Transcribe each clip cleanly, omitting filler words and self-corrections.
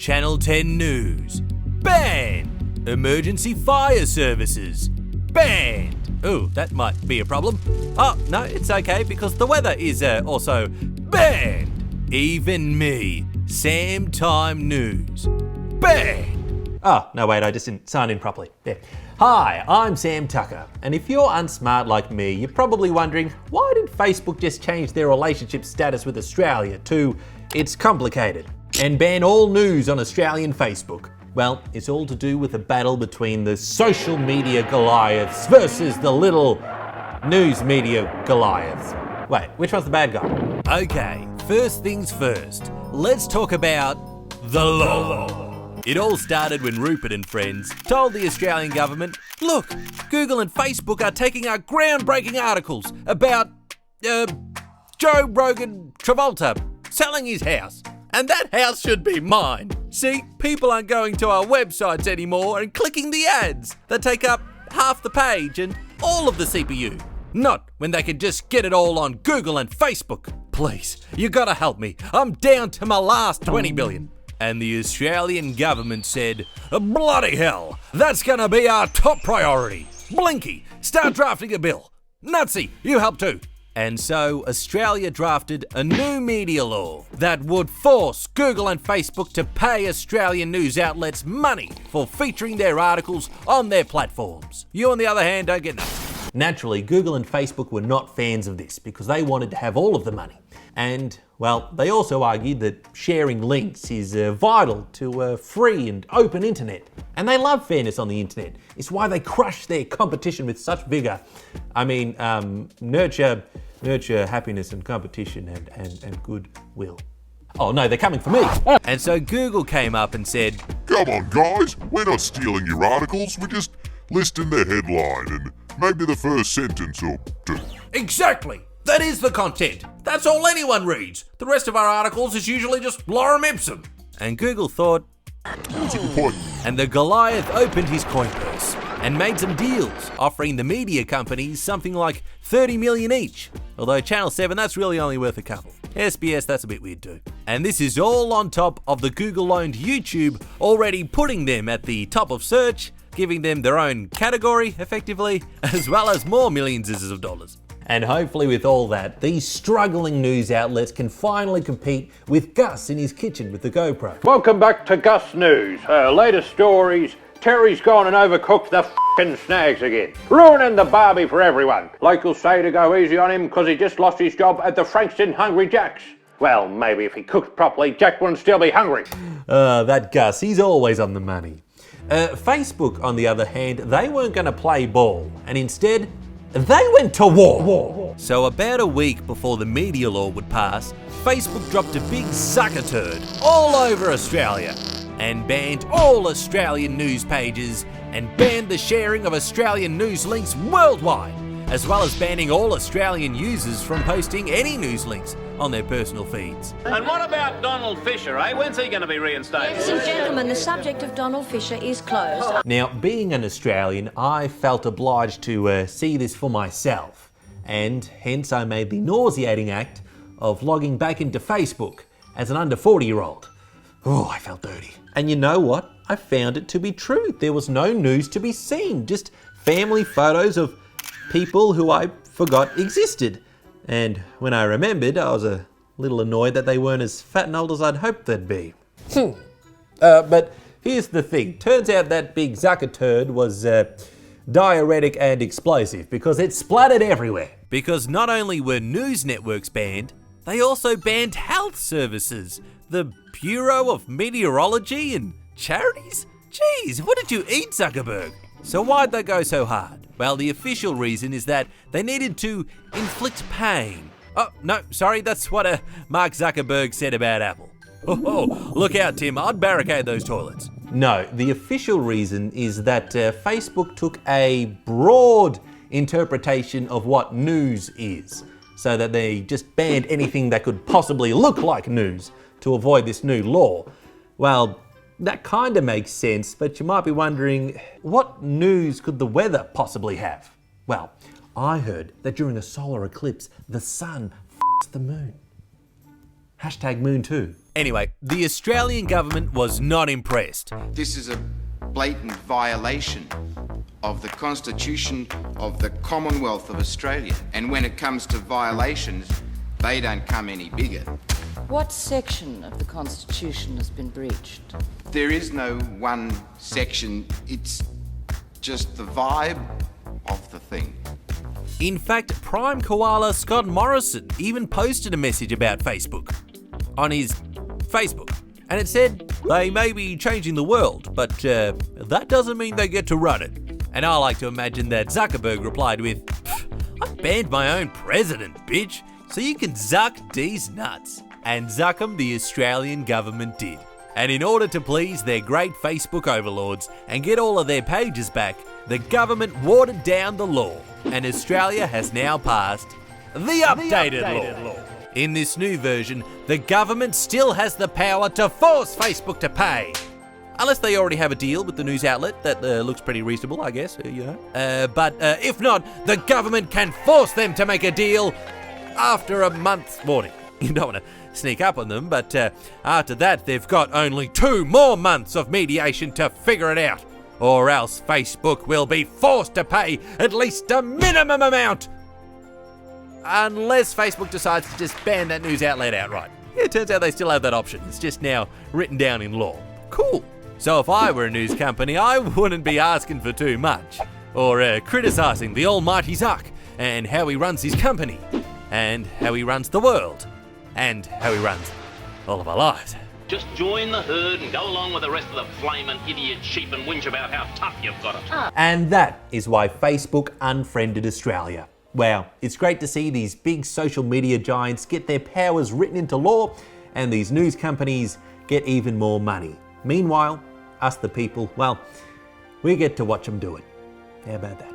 Channel 10 News. Banned. Emergency fire services. Banned. Ooh, that might be a problem. Oh, no, it's okay because the weather is also banned. Even me. SAMTIME News. Banned. Oh, no wait, I just didn't sign in properly. There. Hi, I'm Sam Tucker, and if you're unsmart like me, you're probably wondering, why did Facebook just change their relationship status with Australia to "it's complicated" and ban all news on Australian Facebook? Well, it's all to do with a battle between the social media Goliaths versus the little news media Goliaths. Wait, which one's the bad guy? Okay, first things first, let's talk about the law. It all started when Rupert and friends told the Australian government, look, Google and Facebook are taking our groundbreaking articles about Joe Rogan Travolta selling his house. And that house should be mine. See, people aren't going to our websites anymore and clicking the ads that take up half the page and all of the CPU. Not when they can just get it all on Google and Facebook. Please, you gotta help me. I'm down to my last 20 billion. And the Australian government said, bloody hell, that's gonna be our top priority. Blinky, start drafting a bill. Nutsy, you help too. And so Australia drafted a new media law that would force Google and Facebook to pay Australian news outlets money for featuring their articles on their platforms. You, on the other hand, don't get nothing. Naturally, Google and Facebook were not fans of this because they wanted to have all of the money. And, well, they also argued that sharing links is vital to a free and open internet. And they love fairness on the internet. It's why they crush their competition with such vigor. I mean, nurture happiness and competition and goodwill. Oh no, they're coming for me. And so Google came up and said, come on guys, we're not stealing your articles, we're just listing the headline and maybe the first sentence or two. Exactly! That is the content. That's all anyone reads. The rest of our articles is usually just lorem ipsum. And Google thought, that's a good point. And the Goliath opened his coin purse and made some deals, offering the media companies something like 30 million each. Although Channel 7, that's really only worth a couple. SBS, that's a bit weird too. And this is all on top of the Google-owned YouTube already putting them at the top of search, giving them their own category, effectively, as well as more millions of dollars. And hopefully with all that, these struggling news outlets can finally compete with Gus in his kitchen with the GoPro. Welcome back to Gus News. Latest stories. Terry's gone and overcooked the f***ing snags again, ruining the barbie for everyone. Locals say to go easy on him because he just lost his job at the Frankston Hungry Jack's. Well, maybe if he cooked properly, Jack wouldn't still be hungry. That Gus, he's always on the money. Facebook, on the other hand, they weren't going to play ball, and instead, they went to war. So about a week before the media law would pass, Facebook dropped a big sucker turd all over Australia and banned all Australian news pages and banned the sharing of Australian news links worldwide, as well as banning all Australian users from posting any news links on their personal feeds. And what about Donald Fisher, eh? When's he going to be reinstated? Ladies and gentlemen, the subject of Donald Fisher is closed. Now, being an Australian, I felt obliged to see this for myself, and hence I made the nauseating act of logging back into Facebook as an under 40-year-old. Oh, I felt dirty. And you know what? I found it to be true. There was no news to be seen, just family photos of people who I forgot existed. And when I remembered, I was a little annoyed that they weren't as fat and old as I'd hoped they'd be. But here's the thing. Turns out that big Zucker turd was diuretic and explosive because it splattered everywhere. Because not only were news networks banned, they also banned health services. The Bureau of Meteorology and Charities? Jeez, what did you eat, Zuckerberg? So why'd they go so hard? Well, the official reason is that they needed to inflict pain. Oh, no, sorry, that's what Mark Zuckerberg said about Apple. Oh, look out, Tim, I'd barricade those toilets. No, the official reason is that Facebook took a broad interpretation of what news is, so that they just banned anything that could possibly look like news to avoid this new law. Well, that kind of makes sense, but you might be wondering, what news could the weather possibly have? Well, I heard that during a solar eclipse, the sun f***s the moon. #Moon too. Anyway, the Australian government was not impressed. This is a blatant violation of the Constitution of the Commonwealth of Australia. And when it comes to violations, they don't come any bigger. What section of the Constitution has been breached? There is no one section, it's just the vibe of the thing. In fact, Prime Koala Scott Morrison even posted a message about Facebook on his Facebook. And it said, they may be changing the world, but that doesn't mean they get to run it. And I like to imagine that Zuckerberg replied with, I banned my own president, bitch, so you can zuck these nuts. And zuck 'em the Australian government did. And in order to please their great Facebook overlords and get all of their pages back, the government watered down the law. And Australia has now passed the updated law. In this new version, the government still has the power to force Facebook to pay. Unless they already have a deal with the news outlet that looks pretty reasonable, I guess, But if not, the government can force them to make a deal after a month's warning. You don't want to sneak up on them, but after that, they've got only 2 more months of mediation to figure it out. Or else Facebook will be forced to pay at least a minimum amount. Unless Facebook decides to just ban that news outlet outright. Yeah, it turns out they still have that option. It's just now written down in law. Cool. So if I were a news company, I wouldn't be asking for too much. Or criticising the almighty Zuck and how he runs his company. And how he runs the world. And how he runs all of our lives. Just join the herd and go along with the rest of the flaming idiot sheep and whinge about how tough you've got it. And that is why Facebook unfriended Australia. Wow, it's great to see these big social media giants get their powers written into law and these news companies get even more money. Meanwhile, us the people, well, we get to watch them do it. How about that?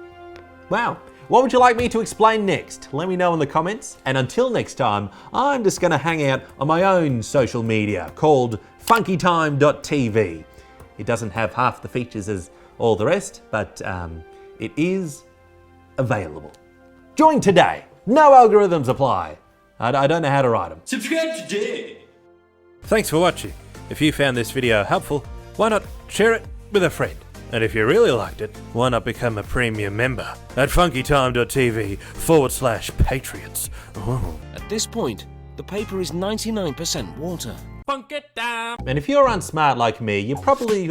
Wow, what would you like me to explain next? Let me know in the comments. And until next time, I'm just going to hang out on my own social media called funkytime.tv. It doesn't have half the features as all the rest, but it is available. Join today. No algorithms apply. I don't know how to write them. Subscribe today. Thanks for watching. If you found this video helpful, why not share it with a friend? And if you really liked it, why not become a premium member at funkytime.tv/patriots. Oh. At this point, the paper is 99% water. Funk it down. And if you're unsmart like me, you probably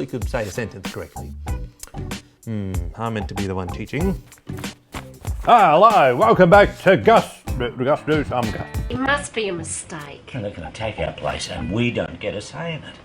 could say a sentence correctly. I'm meant to be the one teaching. Hello, welcome back to Gus News. I'm Gus. It must be a mistake. They're going to take our place and we don't get a say in it.